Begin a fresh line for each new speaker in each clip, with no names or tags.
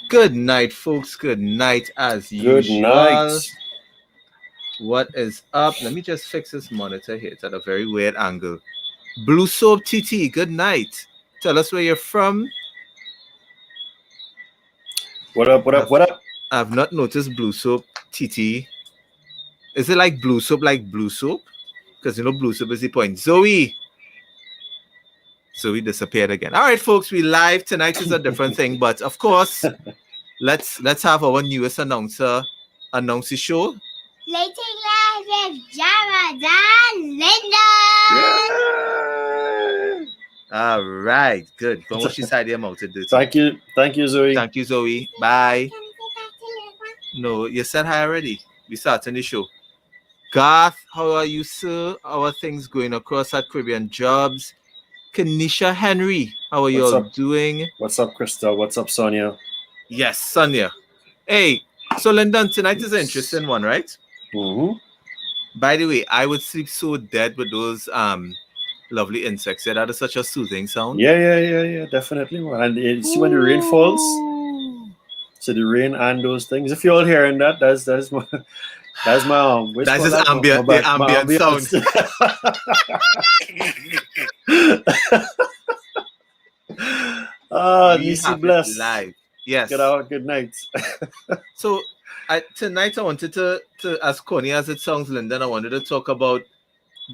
Good night, folks. Good night, as
Good night.
usual. What is up? Let me just fix this monitor here. It's at a very weird angle. Blue Soap TT, good night. Tell us where you're from.
What up? What up? What up?
I've not noticed Blue Soap TT. Is it like Blue Soap, Because Blue Soap is the point. Zoe disappeared again. All right, folks, we live. Tonight is a different thing, but of course, let's have our newest announcer announce the show.
Later live with Jamadan Linda.
All right, good. Go watch this idea out to do.
Thank you, Zoe.
Thank you, Zoe. Bye. No, you said hi already. We starting the show. Garth, how are you, sir? How are things going across at Caribbean Jobs? Kanisha Henry, how are you all doing?
What's up, Crystal? What's up, Sonia?
Yes, Sonia. Hey, so Lyndon, tonight is an interesting one, right?
Mm-hmm.
By the way, I would sleep so dead with those lovely insects. Yeah, that is such a soothing sound.
Yeah, definitely. And you see when the rain falls, so the rain and those things. If you're all hearing that, that's my that's his
ambient sound.
DC bless.
Live. Yes.
Get out. Good night.
So tonight I wanted to, as corny as it sounds, Lyndon, I wanted to talk about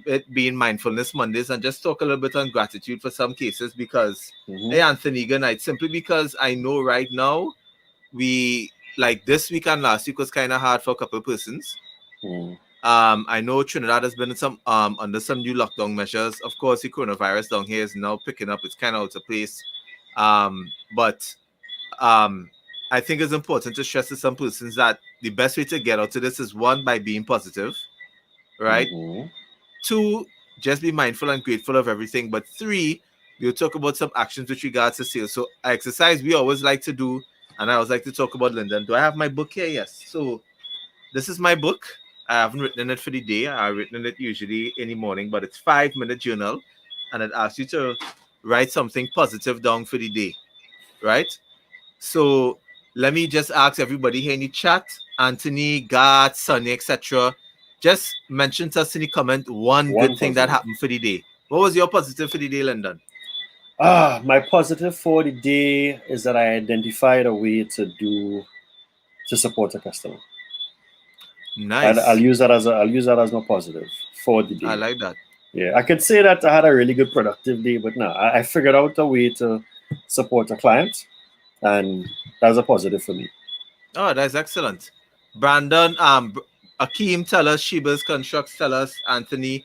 it being Mindfulness Mondays and just talk a little bit on gratitude for some cases because, hey, Anthony, good night. Simply because I know right now we, like this week and last week was kind of hard for a couple of persons. I know Trinidad has been in some under some new lockdown measures. Of course, the coronavirus down here is now picking up. It's kind of out of place. But I think it's important to stress to some persons that the best way to get out of this is one, by being positive, right? Two, just be mindful and grateful of everything. But three, we'll talk about some actions with regards to sales. So exercise we always like to do, and I always like to talk about Lyndon. Do I have my book here? Yes. So this is my book. I haven't written in it for the day. I've written in it usually in the morning, but it's 5-minute journal, and it asks you to write something positive down for the day, right? So let me just ask everybody here in the chat, Anthony, Gart, Sonny, etc. Just mention to us in the comment one good thing that happened for the day. What was your positive for the day, Lyndon?
My positive for the day is that I identified a way to support a customer.
Nice.
I'll use that as my positive for the day.
I like that.
Yeah, I could say that I had a really good productive day, but no, I figured out a way to support a client, and that's a positive for me.
Oh, that's excellent. Brandon, Akeem tell us, Sheba's Constructs tell us, Anthony,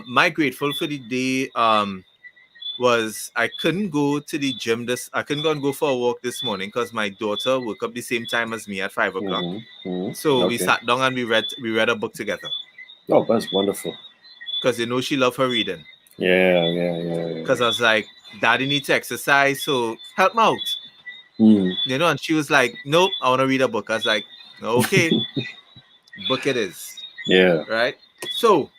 my grateful for the day was I couldn't go to the gym I couldn't go and go for a walk this morning because my daughter woke up the same time as me at 5 o'clock. So we sat down and we read a book together.
Oh, that's wonderful.
Because she loved her reading.
Yeah.
Because I was like, Daddy needs to exercise, so help me out. And she was like, nope, I want to read a book. I was like, okay, book it is.
Yeah.
Right? So,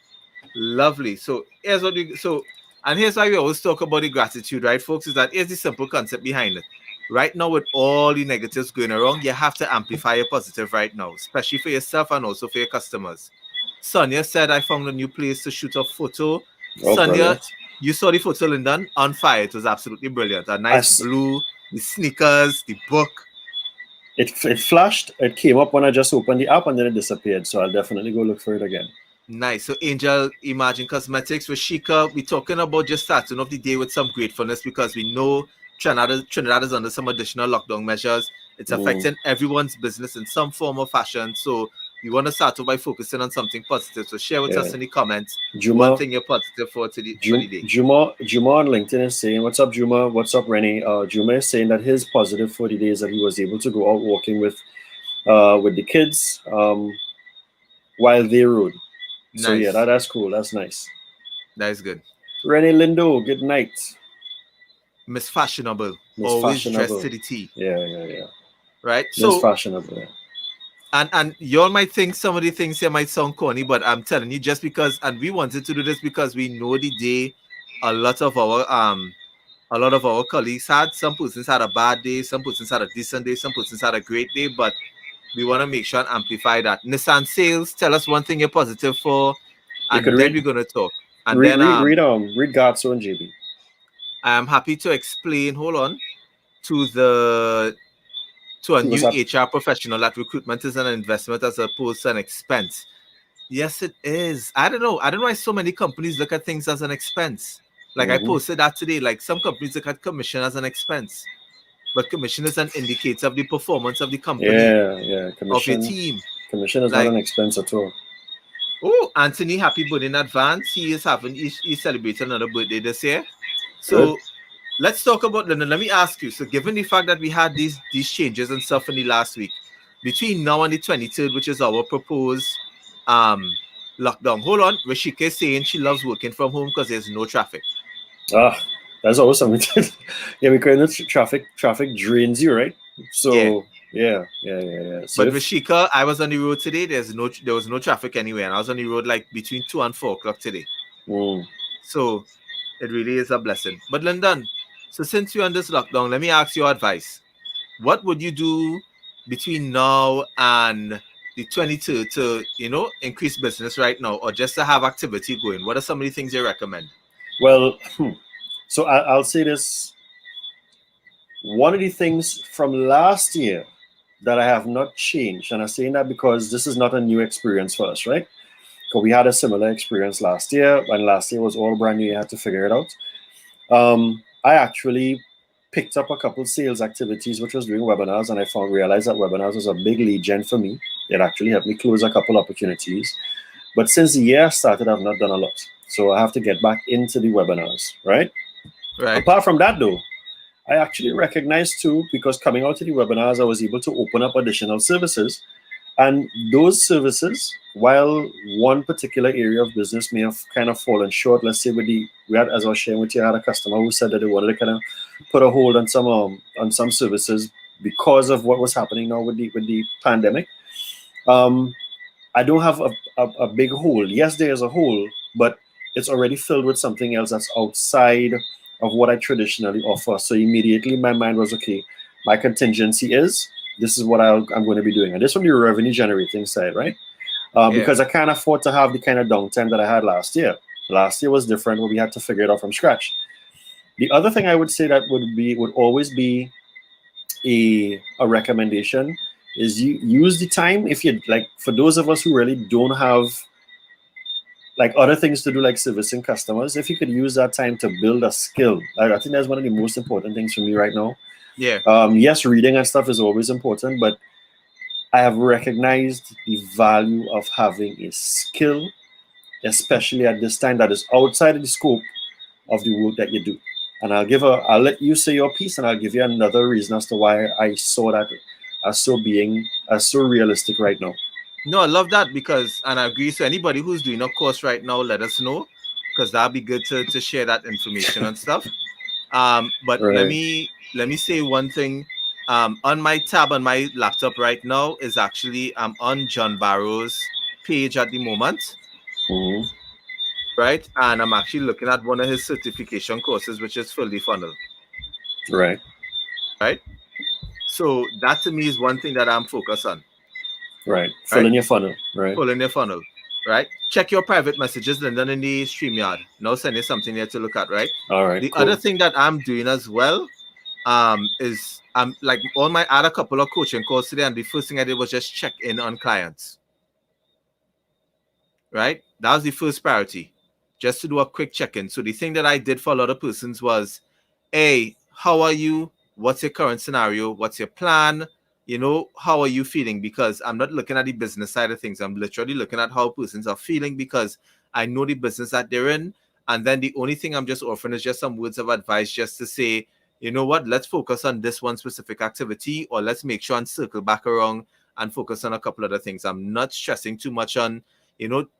lovely. So, here's why we always talk about the gratitude, right, folks, is that here's the simple concept behind it. Right now, with all the negatives going around, you have to amplify your positive right now, especially for yourself and also for your customers. Sonia said, I found a new place to shoot a photo. Sonia,
brilliant.
You saw the photo, Lyndon, on fire. It was absolutely brilliant. A nice blue, the sneakers, the book.
It flashed. It came up when I just opened the app and then it disappeared. So I'll definitely go look for it again.
Nice. So Angel Imagine Cosmetics with Shika, we're talking about just starting off the day with some gratefulness because we know Trinidad is under some additional lockdown measures. It's affecting everyone's business in some form or fashion. So we want to start off by focusing on something positive. So share with us in the comments one thing you're positive for the day.
Juma on LinkedIn is saying, what's up, Juma? What's up, Rennie? Juma is saying that his positive for the day is that he was able to go out walking with the kids while they rode. Nice. So yeah, that's cool. That's nice.
That is good.
Rennie Lindo, good night.
Miss Fashionable. Always dressed to the T.
Yeah.
Right?
Miss Fashionable, yeah.
And y'all might think some of the things here might sound corny, but I'm telling you, just because, and we wanted to do this because we know the day a lot of our a lot of our colleagues had. Some persons had a bad day, some persons had a decent day, some persons had a great day, but we want to make sure and amplify that. Nissan sales, tell us one thing you're positive for,
You
and
could
then
read
we're going to talk. And
read
then
read read read Gatso and JB.
I am happy to explain, hold on, to a
See what's
new
up.
HR professional that recruitment is an investment as opposed to an expense. Yes, it is. I don't know. I don't know why so many companies look at things as an expense. Like I
Mhm.
posted that today. Like some companies look at commission as an expense, but commission is an indicator of the performance of the company,
Yeah.
of your
Commission
team.
is not
Like,
an expense at all.
oh, Anthony, happy birthday in advance. He's celebrating another birthday this year.
Good.
So let's talk about, let me ask you. So given the fact that we had these changes and stuff in the last week, between now and the 23rd, which is our proposed lockdown. Hold on. Rashika is saying she loves working from home because there's no traffic.
That's always something. Yeah, because traffic drains you, right? So yeah. So
But
if
Rashika, I was on the road today. There was no traffic anywhere, and I was on the road like between 2 and 4 o'clock today.
mm,
So it really is a blessing. But London, so since you're on this lockdown, let me ask your advice. What would you do between now and the 23rd to, increase business right now, or just to have activity going? What are some of the things you recommend?
well, so I'll say this. One of the things from last year that I have not changed, and I'm saying that because this is not a new experience for us, right? Because we had a similar experience last year, and last year was all brand new. You had to figure it out. I actually picked up a couple sales activities, which was doing webinars, and I realized that webinars was a big lead gen for me. It actually helped me close a couple opportunities. But since the year started, I've not done a lot. So I have to get back into the webinars, right?
Right.
Apart from that, though, I actually recognize too, because coming out to the webinars, I was able to open up additional services. And those services, while one particular area of business may have kind of fallen short, let's say we had, as I was sharing with you, I had a customer who said that they wanted to kind of put a hold on some services because of what was happening now with the pandemic. I don't have a big hole. Yes, there is a hole, but it's already filled with something else that's outside of what I traditionally offer. So immediately my mind was, okay, my contingency is, this is what I'm going to be doing. And this from the revenue generating side, right? Because I can't afford to have the kind of downtime that I had last year. Last year was different where we had to figure it out from scratch. The other thing I would say that would always be a recommendation is you use the time, if you like, for those of us who really don't have like other things to do, like servicing customers, if you could use that time to build a skill. I think that's one of the most important things for me right now. Yes, reading and stuff is always important, but I have recognized the value of having a skill, especially at this time that is outside of the scope of the work that you do. And I'll let you say your piece, and I'll give you another reason as to why I saw that as so realistic right now.
No, I love that because, and I agree. So anybody who's doing a course right now, let us know, because that'd be good to share that information and stuff. But let me say one thing. On my tab on my laptop right now is actually I'm on John Barrow's page at the moment, right? And I'm actually looking at one of his certification courses, which is Fully Funnel.
Right.
So that to me is one thing that I'm focused on.
Right. Filling your funnel. Right.
Filling your funnel. Right. Check your private messages, Lyndon, in the StreamYard. Now send you something there to look at, right?
All right.
The
cool.
other thing that I'm doing as well, is I'm like on my add a couple of coaching calls today, and the first thing I did was just check in on clients. Right? That was the first priority. Just to do a quick check-in. So the thing that I did for a lot of persons was, hey, how are you? What's your current scenario? What's your plan? How are you feeling? Because I'm not looking at the business side of things. I'm literally looking at how persons are feeling because I know the business that they're in. And then the only thing I'm just offering is just some words of advice just to say, you know what, let's focus on this one specific activity, or let's make sure and circle back around and focus on a couple other things. I'm not stressing too much on,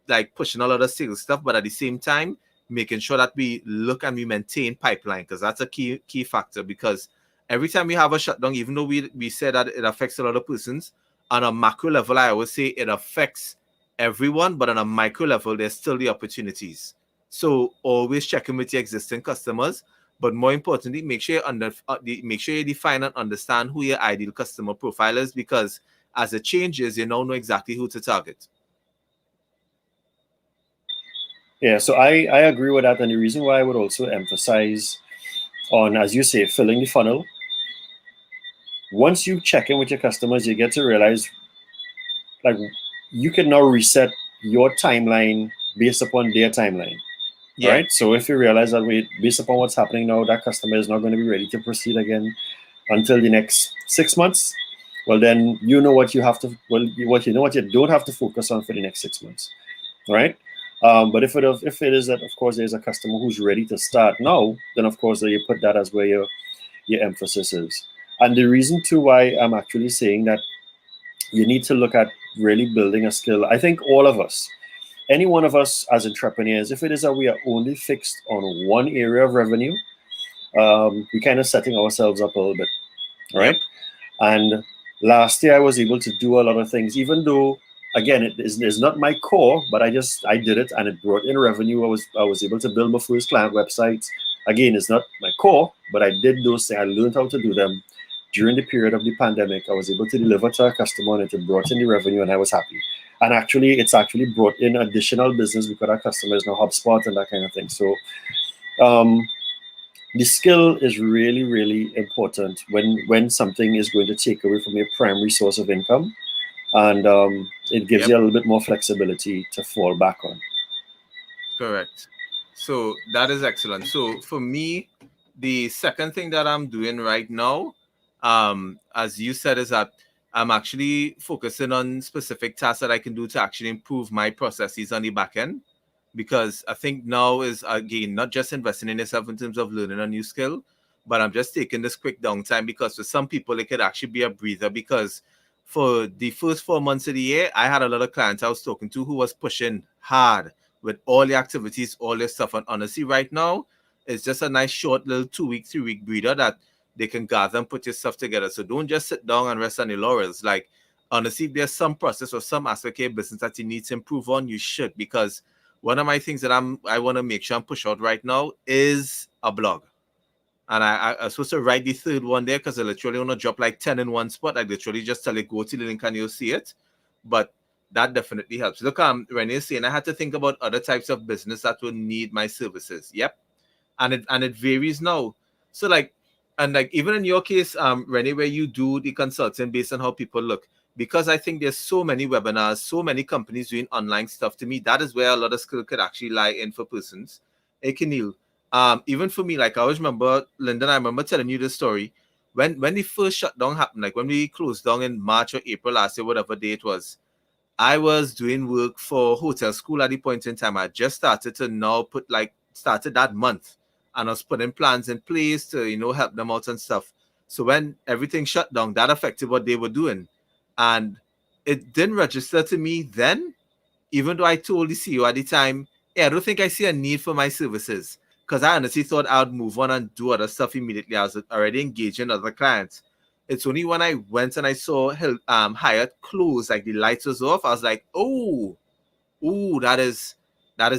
like pushing a lot of sales stuff, but at the same time, making sure that we look and we maintain pipeline, because that's a key factor. Because every time we have a shutdown, even though we say that it affects a lot of persons, on a macro level, I always say it affects everyone, but on a micro level, there's still the opportunities. So always check in with your existing customers, But more importantly, make sure you define and understand who your ideal customer profile is, because as it changes, you now know exactly who to target.
Yeah, so I agree with that. And the reason why I would also emphasize on, as you say, filling the funnel. Once you check in with your customers, you get to realize, like, you can now reset your timeline based upon their timeline.
Yeah.
Right? So if you realize that based upon what's happening now, that customer is not going to be ready to proceed again until the next 6 months, well, then you know what you have to, what you don't have to focus on for the next 6 months. Right? But if it is that, of course, there's a customer who's ready to start now, then of course you put that as where your emphasis is. And the reason too why I'm actually saying that you need to look at really building a skill, I think all of us, any one of us as entrepreneurs, if it is that we are only fixed on one area of revenue, we kind of setting ourselves up a little bit, right?
Yep.
And last year I was able to do a lot of things, even though, again, it's not my core, but I did it and it brought in revenue. I was able to build my first client website. Again, it's not my core, but I did those things. I learned how to do them during the period of the pandemic. I was able to deliver to a customer and it brought in the revenue and I was happy. And actually, it's actually brought in additional business because our customers know HubSpot and that kind of thing. So the skill is really, really important when something is going to take away from your primary source of income. And it gives you a little bit more flexibility to fall back on.
Correct. So that is excellent. So for me, the second thing that I'm doing right now, as you said, is that I'm actually focusing on specific tasks that I can do to actually improve my processes on the back end. Because I think now is, again, not just investing in yourself in terms of learning a new skill, but I'm just taking this quick downtime because for some people, it could actually be a breather. Because for the first 4 months of the year, I had a lot of clients I was talking to who was pushing hard with all the activities, all this stuff. And honestly, right now, it's just a nice short little 2-week, 3-week breather that they can gather and put your stuff together. So don't just sit down and rest on your laurels. Like, honestly, if there's some process or some aspect of your business that you need to improve on, you should. Because one of my things that I want to make sure I'm push out right now is a blog. And I'm supposed to write the third one there because I literally want to drop like 10 in one spot. I literally just tell it, go to the link and you'll see it. But that definitely helps. Look, Renee's saying I had to think about other types of business that will need my services. Yep. And it varies now. So like even in your case, Renee, where you do the consulting based on how people look, because I think there's so many webinars, so many companies doing online stuff. To me, that is where a lot of skill could actually lie in for persons. Hey, Keneal, even for me, like I always remember, Lyndon, I remember telling you this story. When the first shutdown happened, like when we closed down in March or April last year, whatever day it was, I was doing work for hotel school at the point in time. I just started to now started that month. And I was putting plans in place to, help them out and stuff. So when everything shut down, that affected what they were doing. And it didn't register to me then, even though I told the CEO at the time, hey, I don't think I see a need for my services. Because I honestly thought I would move on and do other stuff immediately. I was already engaging other clients. It's only when I went and I saw Hyatt close, like the lights was off, I was like, oh, that is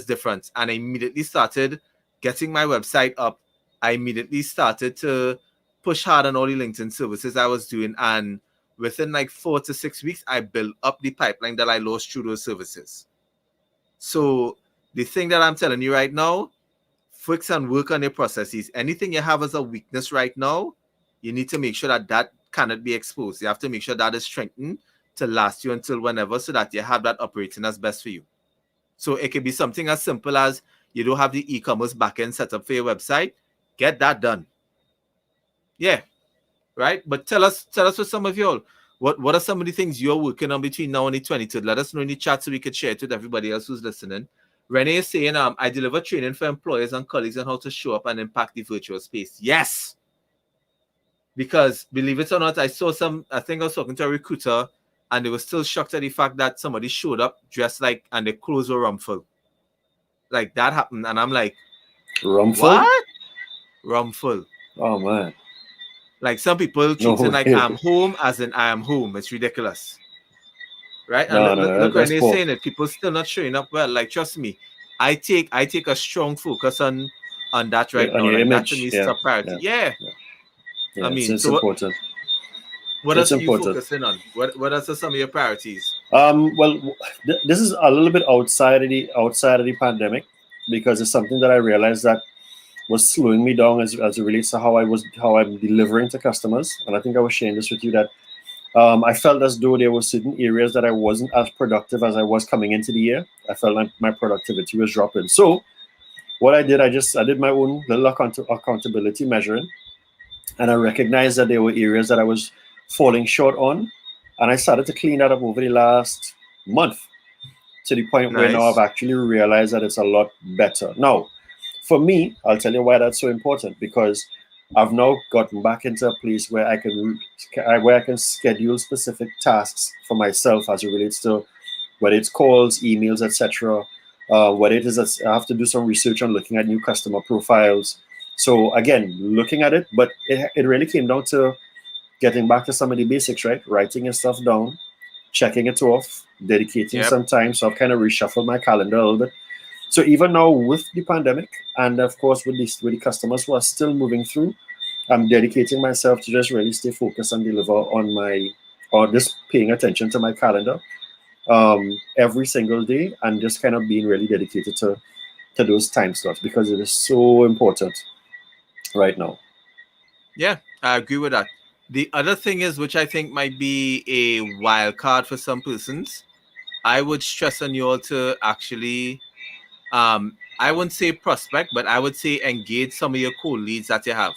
different. And I immediately started getting my website up. I immediately started to push hard on all the LinkedIn services I was doing. And within like 4 to 6 weeks, I built up the pipeline that I lost through those services. So the thing that I'm telling you right now, fix and work on your processes. Anything you have as a weakness right now, you need to make sure that cannot be exposed. You have to make sure that is strengthened to last you until whenever, so that you have that operating as best for you. So it could be something as simple as you don't have the e-commerce backend set up for your website. Get that done. Yeah, right? But tell us for some of y'all, what are some of the things you're working on between now and the 23rd? Let us know in the chat so we could share it with everybody else who's listening. Renee is saying, I deliver training for employers and colleagues on how to show up and impact the virtual space. Yes. Because believe it or not, I think I was talking to a recruiter and they were still shocked at the fact that somebody showed up dressed like, and their clothes were rumpled. Like that happened. And I'm like,
Rumpled?
what? Rumpled.
Oh, man.
Like some people treating like I'm home as in I am home. It's ridiculous. Right? And look Renee's saying it. People still not showing up well. Like, trust me, I take a strong focus on on that right
on
now.
your
Like that
image.
to me is
Yeah,
top priority. Yeah.
yeah.
I mean,
It's
so
important.
what
It's
else are you
important.
focusing on? What else are some of your priorities?
Well, this is a little bit outside of the pandemic, because it's something that I realized that was slowing me down as it relates to how I'm delivering to customers. And I think I was sharing this with you, that I felt as though there were certain areas that I wasn't as productive as I was coming into the year. I felt like my productivity was dropping. So what I did, I did my own little accountability measuring, and I recognized that there were areas that I was falling short on, and I started to clean that up over the last month, to the point where now I've
Nice.
actually realized that it's a lot better. Now, for me, I'll tell you why that's so important, because I've now gotten back into a place where I can schedule specific tasks for myself as it relates to whether it's calls, emails, etc. Whether it is that I have to do some research on looking at new customer profiles. So again, looking at it, but it really came down to getting back to some of the basics, right? Writing your stuff down, checking it off, dedicating
Yep.
some time. So I've kind of reshuffled my calendar a little bit. So even now with the pandemic, and of course with the customers who are still moving through, I'm dedicating myself to just really stay focused and deliver or just paying attention to my calendar every single day, and just kind of being really dedicated to those time slots, because it is so important right now.
Yeah, I agree with that. The other thing is, which I think might be a wild card for some persons, I would stress on you all to actually, I wouldn't say prospect, but I would say engage some of your cold leads that you have,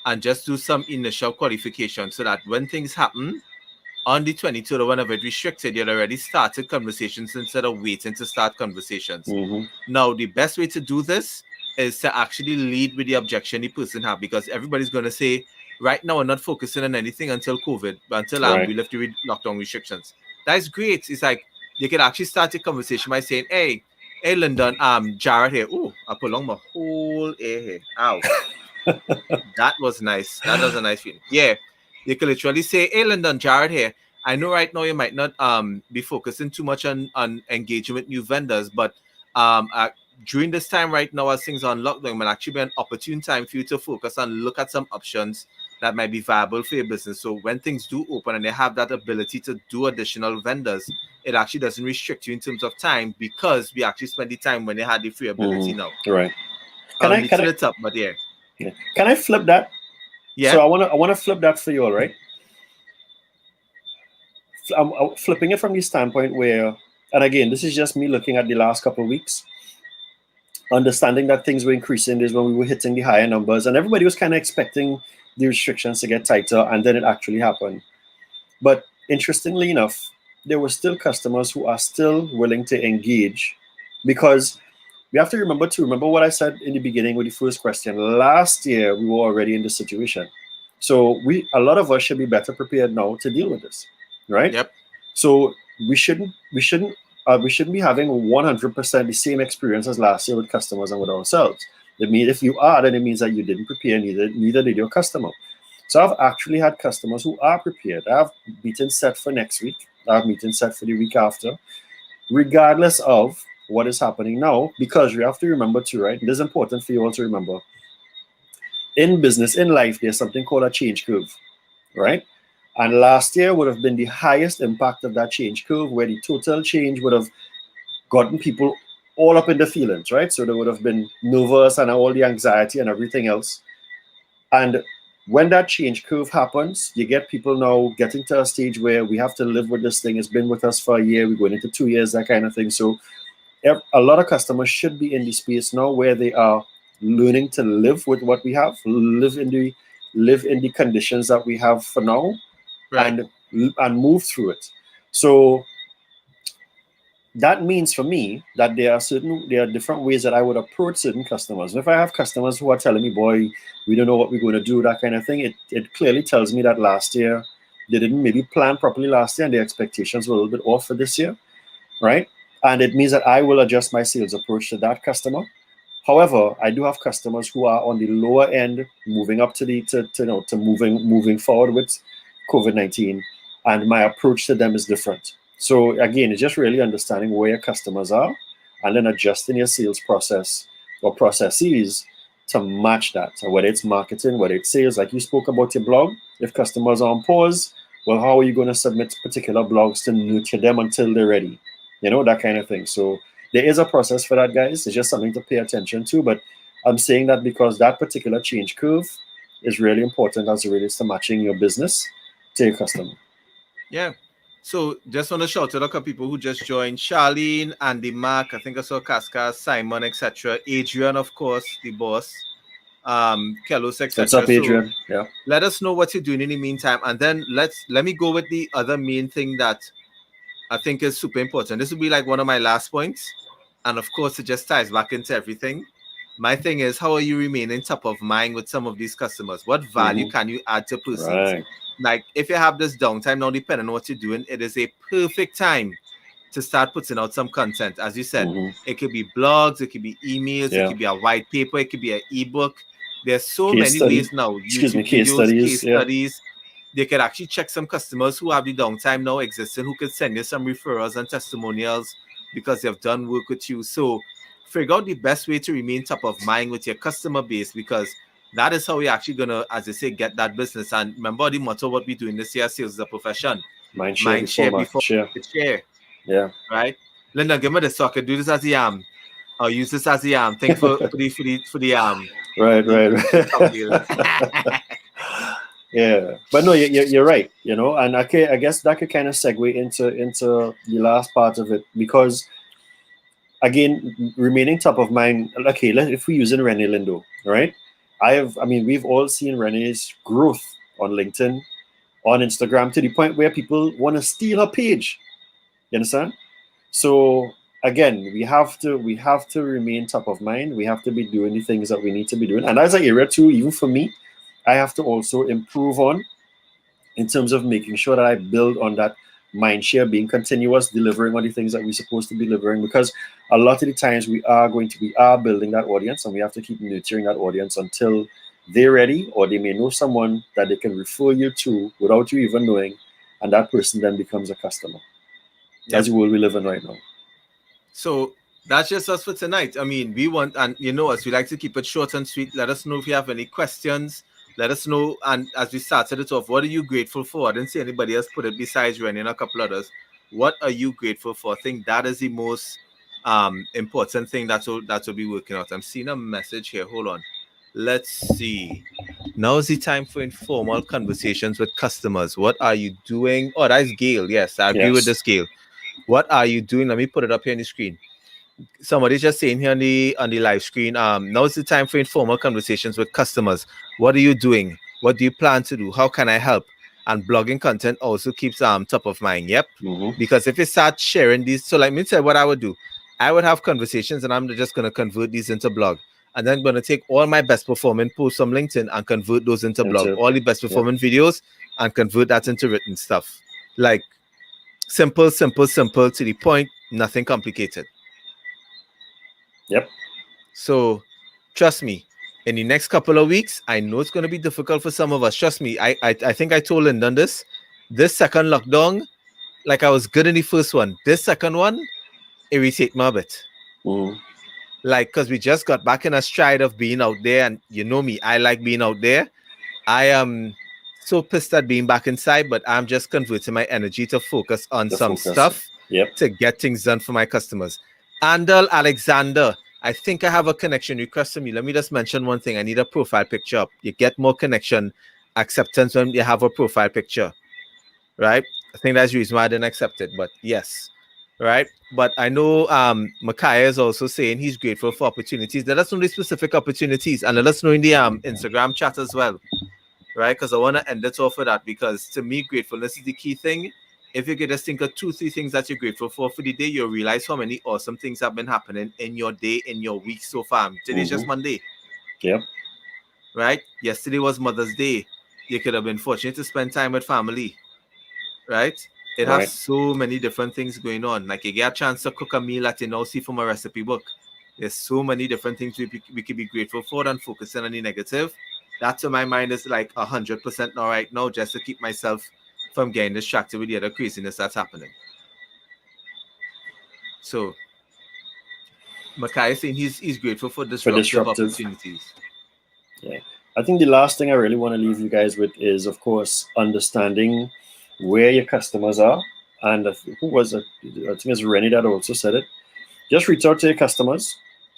and just do some initial qualification, so that when things happen on the 23rd or whenever it's restricted, you'd already started conversations instead of waiting to start conversations.
Mm-hmm.
Now, the best way to do this is to actually lead with the objection the person have, because everybody's going to say, right now, we're not focusing on anything until COVID, until
Right.
we lift the lockdown restrictions. That's great. It's like you can actually start a conversation by saying, hey, London, Jared here. Oh, I put along my whole air here. Ow. That was nice. That was a nice feeling. Yeah. You can literally say, hey, London, Jared here. I know right now you might not be focusing too much on engaging with new vendors, but during this time right now, as things are on lockdown, might actually be an opportune time for you to focus and look at some options that might be viable for your business. So when things do open and they have that ability to do additional vendors, it actually doesn't restrict you in terms of time, because we actually spend the time when they had the free ability now.
Right.
I'll neaten it up, but yeah.
Can I flip that?
Yeah.
So I wanna flip that for you, all right? I'm flipping it from the standpoint where, and again, this is just me looking at the last couple of weeks, understanding that things were increasing. Is when we were hitting the higher numbers, and everybody was kind of expecting the restrictions to get tighter, and then it actually happened. But interestingly enough, there were still customers who are still willing to engage, because we have to remember what I said in the beginning with the first question. Last year, we were already in this situation. So a lot of us should be better prepared now to deal with this, right?
Yep.
So we shouldn't be having 100% the same experience as last year with customers and with ourselves. If you are, then it means that you didn't prepare, neither did your customer. So I've actually had customers who are prepared. I have meetings set for next week. I have meetings set for the week after, regardless of what is happening now, because we have to remember too, right? It is important for you all to remember. In business, in life, there's something called a change curve, right? And last year would have been the highest impact of that change curve, where the total change would have gotten people all up in the feelings, right? So they would have been nervous and all the anxiety and everything else. And when that change curve happens, you get people now getting to a stage where we have to live with this thing. It's been with us for a year. We're going into 2 years, that kind of thing. So a lot of customers should be in the space now where they are learning to live with what we have, live in the conditions that we have for now,
Right.
and move through it. So that means for me that there are different ways that I would approach certain customers. If I have customers who are telling me, boy, we don't know what we're going to do, that kind of thing, it clearly tells me that last year they didn't maybe plan properly last year, and their expectations were a little bit off for this year, right? And it means that I will adjust my sales approach to that customer. However, I do have customers who are on the lower end, moving up to moving forward with COVID-19, and my approach to them is different. So again, it's just really understanding where your customers are, and then adjusting your sales process or processes to match that. So whether it's marketing, whether it's sales, like you spoke about your blog, if customers are on pause, well, how are you going to submit particular blogs to nurture them until they're ready? You know, that kind of thing. So there is a process for that, guys. It's just something to pay attention to. But I'm saying that because that particular change curve is really important as it relates to matching your business to your customer.
Yeah. So just want to shout out a couple people who just joined: Charlene, Andy, Mark, I think I saw Casca, Simon, etc. Adrian, of course, the boss, Kelos,
What's
etc.
up, Adrian? Yeah.
Let us know what you're doing in the meantime, and then let me go with the other main thing that I think is super important. This will be like one of my last points, and of course, it just ties back into everything. My thing is, how are you remaining top of mind with some of these customers? What value can you add to persons?
Right.
Like, if you have this downtime now, depending on what you're doing, it is a perfect time to start putting out some content. As you said, it could be blogs, it could be emails, it could be a white paper, it could be an ebook. There's so many ways now. YouTube
case
videos,
studies,
case studies. They could actually check some customers who have the downtime now existing, who could send you some referrals and testimonials because they've done work with you. So figure out the best way to remain top of mind with your customer base, because that is how you're actually gonna, as they say, get that business. And remember the motto what we doing this year: sales is a profession.
Mind share before
market share.
Yeah.
Right. Linda, give me this so I can do this as the I'll use this as the thing for the
Right. Yeah, but no, you're right. You know, and I guess that could kind of segue into the last part of it, because again, remaining top of mind. Okay, if we're using Renee Lindo, right? We've all seen Renee's growth on LinkedIn, on Instagram, to the point where people want to steal her page. You understand? So again, we have to remain top of mind. We have to be doing the things that we need to be doing, and as an area too, even for me, I have to also improve on, in terms of making sure that I build on that mind share, being continuous, delivering on the things that we're supposed to be delivering, because a lot of the times we are building that audience, and we have to keep nurturing that audience until they're ready, or they may know someone that they can refer you to without you even knowing, and that person then becomes a customer. That's the world we live in right now.
So that's just us for tonight. I mean, we want, and you know us, we like to keep it short and sweet. Let us know if you have any questions. Let us know. And as we started it off, what are you grateful for? I didn't see anybody else put it besides Rennie and a couple others. What are you grateful for? I think that is the most important thing that will be working out. I'm seeing a message here. Hold on. Let's see. Now is the time for informal conversations with customers. What are you doing? Oh, that's Gail. Yes, I agree with this, Gail. What are you doing? Let me put it up here on the screen. Somebody's just saying here on the live screen. Now is the time for informal conversations with customers. What are you doing? What do you plan to do? How can I help? And blogging content also keeps top of mind. Yep. Because if you start sharing these, so like me said, what I would do, I would have conversations, and I'm just gonna convert these into blog. And then I'm going to take all my best performing posts from LinkedIn and convert those into blog. All the best performing videos and convert that into written stuff. Like simple to the point, nothing complicated.
Yep.
So trust me, in the next couple of weeks, I know it's going to be difficult for some of us. Trust me. I think I told Linda this second lockdown, like I was good in the first one. This second one, irritate me a bit. Like, because we just got back in a stride of being out there, and you know me, I like being out there. I am so pissed at being back inside, but I'm just converting my energy to focus on stuff to get things done for my customers. Andal Alexander, I think I have a connection request from you. Let me just mention one thing. I need a profile picture up. You get more connection acceptance when you have a profile picture, right? I think that's the reason why I didn't accept it, but yes. Right, but I know Micaiah is also saying he's grateful for opportunities. Let us know the specific opportunities, and let us know in the Instagram chat as well, right? Because I want to end it off with that, because to me, gratefulness is the key thing. If you could just think of 2-3 things that you're grateful for the day, you'll realize how many awesome things have been happening in your day, in your week so far. Today's just Monday.
Yep.
Right? Yesterday was Mother's Day. You could have been fortunate to spend time with family. Right? It has so many different things going on. Like you get a chance to cook a meal that you now see from a recipe book. There's so many different things we could be grateful for than focusing on the negative. That to my mind is like 100% now right now, just to keep myself from getting distracted with the other craziness that's happening. So Makai is saying he's grateful for disruptive opportunities.
Yeah. I think the last thing I really want to leave you guys with is, of course, understanding where your customers are. And who was it? I think it's Rennie that also said it. Just reach out to your customers,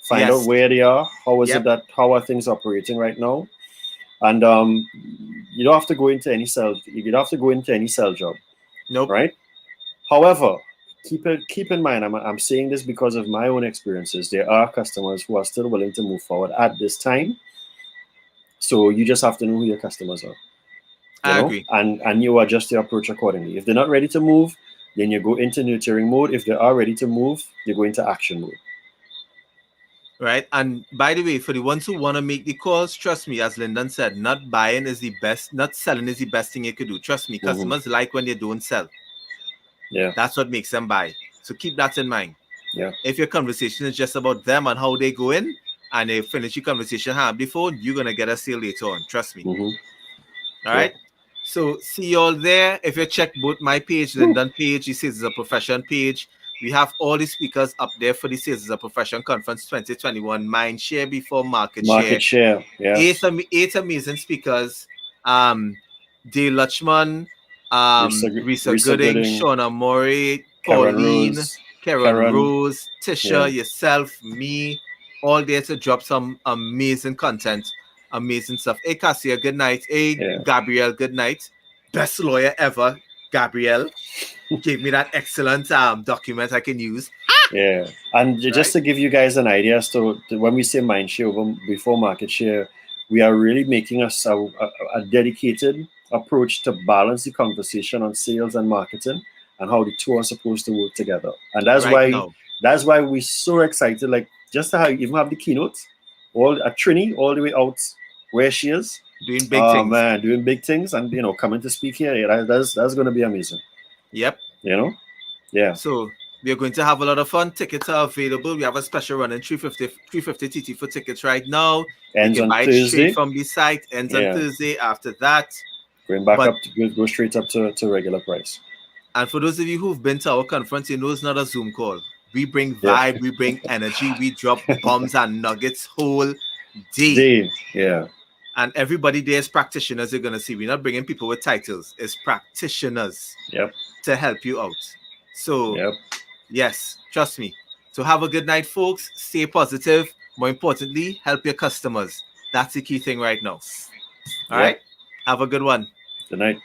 find out
Yes.
where they are. How is it
Yep.
that how are things operating right now? And you don't have to go into any sales. You don't have to go into any sales job,
Nope.
right? However, keep in mind, I'm saying this because of my own experiences. There are customers who are still willing to move forward at this time. So you just have to know who your customers are,
I agree.
and you adjust your approach accordingly. If they're not ready to move, then you go into nurturing mode. If they are ready to move, you go into action mode.
Right. And by the way, for the ones who want to make the calls, trust me, as Lyndon said, not buying is the best, not selling is the best thing you could do. Trust me, customers like when they don't sell.
Yeah.
That's what makes them buy. So keep that in mind.
Yeah.
If your conversation is just about them and how they go in, and they finish your conversation hang up the phone, you're gonna get a sale later on. Trust me. All right. So see you all there. If you check both my page, Lyndon page, the Sales is a Profession page, we have all the speakers up there for the Sales is a Profession Conference 2021. Mind share before market share.
Yeah.
Eight amazing speakers. Dale Lutchman, Risa Gooding, Shauna Murray, Pauline, Karen Rose, Tisha, yourself, me, all there to drop some amazing content, amazing stuff. Hey, Cassia, good night. Hey, Gabrielle, good night. Best lawyer ever, Gabrielle. Gave me that excellent document I can use.
Yeah, and just to give you guys an idea as to when we say mind share before market share, we are really making a dedicated approach to balance the conversation on sales and marketing and how the two are supposed to work together. And that's why we're so excited. Like just to even have the keynote, all at Trini all the way out where she is
doing big things.
Man, doing big things, and coming to speak here. That's going to be amazing.
Yep.
Yeah.
So we are going to have a lot of fun. Tickets are available. We have a special running 350 TT for tickets right now.
Ends
you can
on
buy
Thursday.
It straight from the site. Ends on Thursday. After that,
going back up to go straight up to regular price.
And for those of you who've been to our conference, you know it's not a Zoom call. We bring vibe, we bring energy, we drop bombs and nuggets whole day.
Yeah.
And everybody there is practitioners. You're gonna see. We're not bringing people with titles. It's practitioners.
Yep.
To help you out. So yes, trust me. So have a good night, folks. Stay positive. More importantly, help your customers. That's the key thing right now. All right. Have a good one.
Good night.